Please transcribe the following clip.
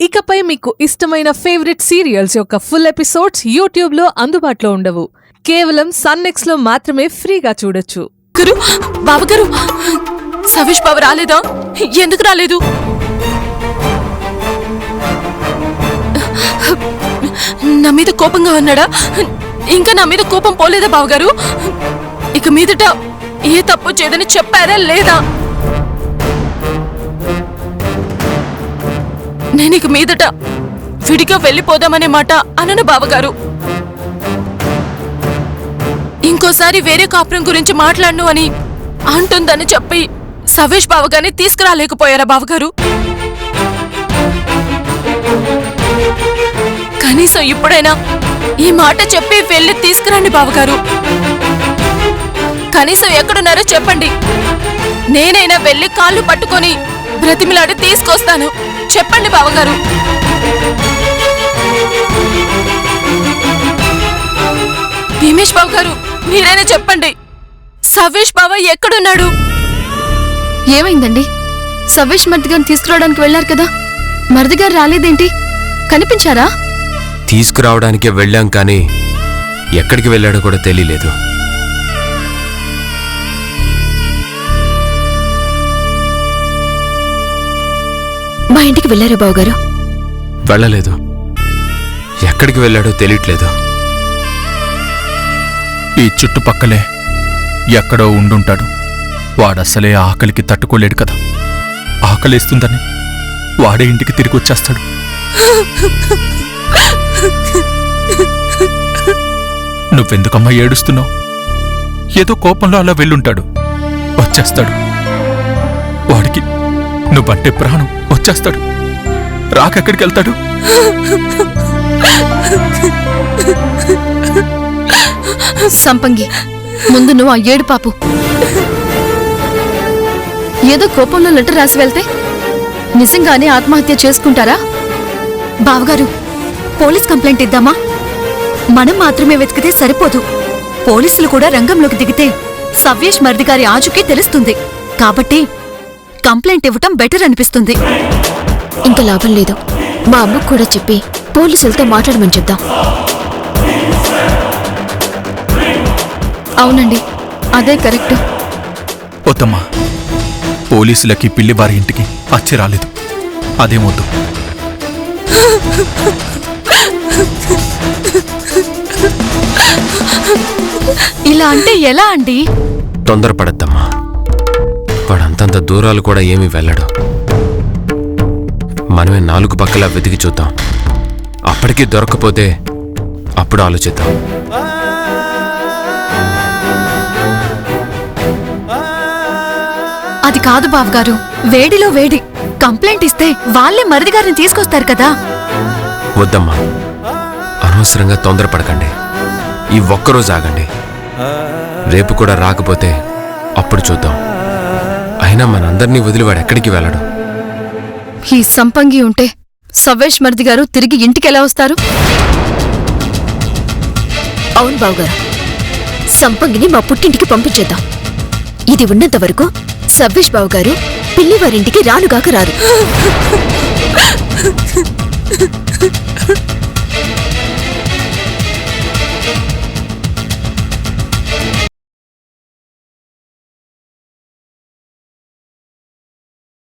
ఇకపై మీకు ఇష్టమైన ఫేవరెట్ సీరియల్స్ యొక్క ఫుల్ ఎపిసోడ్స్ యూట్యూబ్ లో అందుబాటులో ఉండవు. కేవలం సన్నెక్స్ లో మాత్రమే ఫ్రీగా చూడొచ్చు. గురు, బావగారు, సవేష్ బావ రాలేదా? ఎందుకు రాలేదు? నా మీద కోపంగా ఉన్నాడా? ఇంకా నా మీద కోపం పోలేదా బావగారు? ఇక మీదట ఏ తప్పు చేయదని చెప్పారా లేదా? నేను ఇక మీదట విడిగా వెళ్ళిపోదామనే మాట అనను బావగారు. ఇంకోసారి వేరే కాపురం గురించి మాట్లాడను అని అంటుందని చెప్పి సవేష్ బావగారిని తీసుకురాలేకపోయారా బావగారు? కనీసం ఇప్పుడైనా ఈ మాట చెప్పి వెళ్ళి తీసుకురండి బావగారు. కనీసం ఎక్కడున్నారో చెప్పండి. నేనైనా వెళ్ళి కాళ్ళు పట్టుకొని బ్రతిమిలాడి తీసుకొస్తాను. చెప్పండి బావగారు. భీమేష్ బావ గారు, మీరైనా చెప్పండి. సవేష్ బావ ఎక్కడున్నాడు? ఏమైందండి? సవేష్ మరిది గారిని తీసుకురావడానికి వెళ్లారు కదా, మరిది గారు రాలేదేంటి? కనిపించారా? తీసుకురావడానికే వెళ్ళాం, కానీ ఎక్కడికి వెళ్ళాడో కూడా తెలియలేదు. మా ఇంటికి వెళ్లారా బావగారు? వెళ్ళలేదు. ఎక్కడికి వెళ్ళాడో తెలియట్లేదు. ఈ చుట్టుపక్కలే ఎక్కడో ఉండుంటాడు. వాడసలే ఆకలికి తట్టుకోలేడు కదా. ఆకలేస్తుందని వాడే ఇంటికి తిరిగి వచ్చేస్తాడు. నువ్వెందుకమ్మా ఏడుస్తున్నావు? ఏదో కోపంలో అలా వెళ్ళుంటాడు. వచ్చేస్తాడు. వాడికి నువ్వంటే ప్రాణం. వచ్చేస్తాడు. రాకెక్కడికి వెళ్తాడు? సంపంగి, ముందు నువ్వు ఆ ఏడు పాపు. ఏదో కోపంలో లెటర్ రాసి వెళ్తే నిజంగానే ఆత్మహత్య చేసుకుంటారా? బావగారు, పోలీస్ కంప్లైంట్ ఇద్దామా? మనం మాత్రమే వెతికితే సరిపోదు. పోలీసులు కూడా రంగంలోకి దిగితే సవ్యేష్ మరిది గారి ఆచూకీ తెలుస్తుంది. కాబట్టి కంప్లైంట్ ఇవ్వటం బెటర్ అనిపిస్తుంది. ఇంకా లాభం లేదు. మా అమ్మకు కూడా చెప్పి పోలీసులతో మాట్లాడమని చెప్దాం. అవునండి, అదే కరెక్ట్. వద్దమ్మా, పోలీసులకి పిల్లి వారి ఇంటికి అచ్చి రాలేదు. అదేమొద్దు. ఇలా అంటే ఎలా అండి? తొందరపడద్దమ్మా. వాడంతంత దూరాలు కూడా ఏమీ వెళ్ళడు. మనమే నాలుగు పక్కలా వెతికి చూద్దాం. అప్పటికీ దొరకపోతే అప్పుడు ఆలోచిద్దాం. అది కాదు బావగారు, వేడిలో వేడి. కంప్లైంట్ ఇస్తే వాళ్ళే మరిది గారిని తీసుకొస్తారు కదా. వద్దమ్మా, అనవసరంగా తొందరపడకండి. ఈ ఒక్కరోజు ఆగండి. రేపు కూడా రాకపోతే అప్పుడు చూద్దాం. అయినా మనందరినీ వదిలి వాడు ఎక్కడికి వెళ్ళడు. ఈ సంపంగి ఉంటే సవేష్ మరిది గారు తిరిగి ఇంటికి ఎలా వస్తారు? అవును బావగారు, సంపంగిని మా పుట్టింటికి పంపించేద్దాం. ఇది ఉన్నంత వరకు సవ్యేష్ బావగారు పిల్లివారింటికి రానుగాక రారు.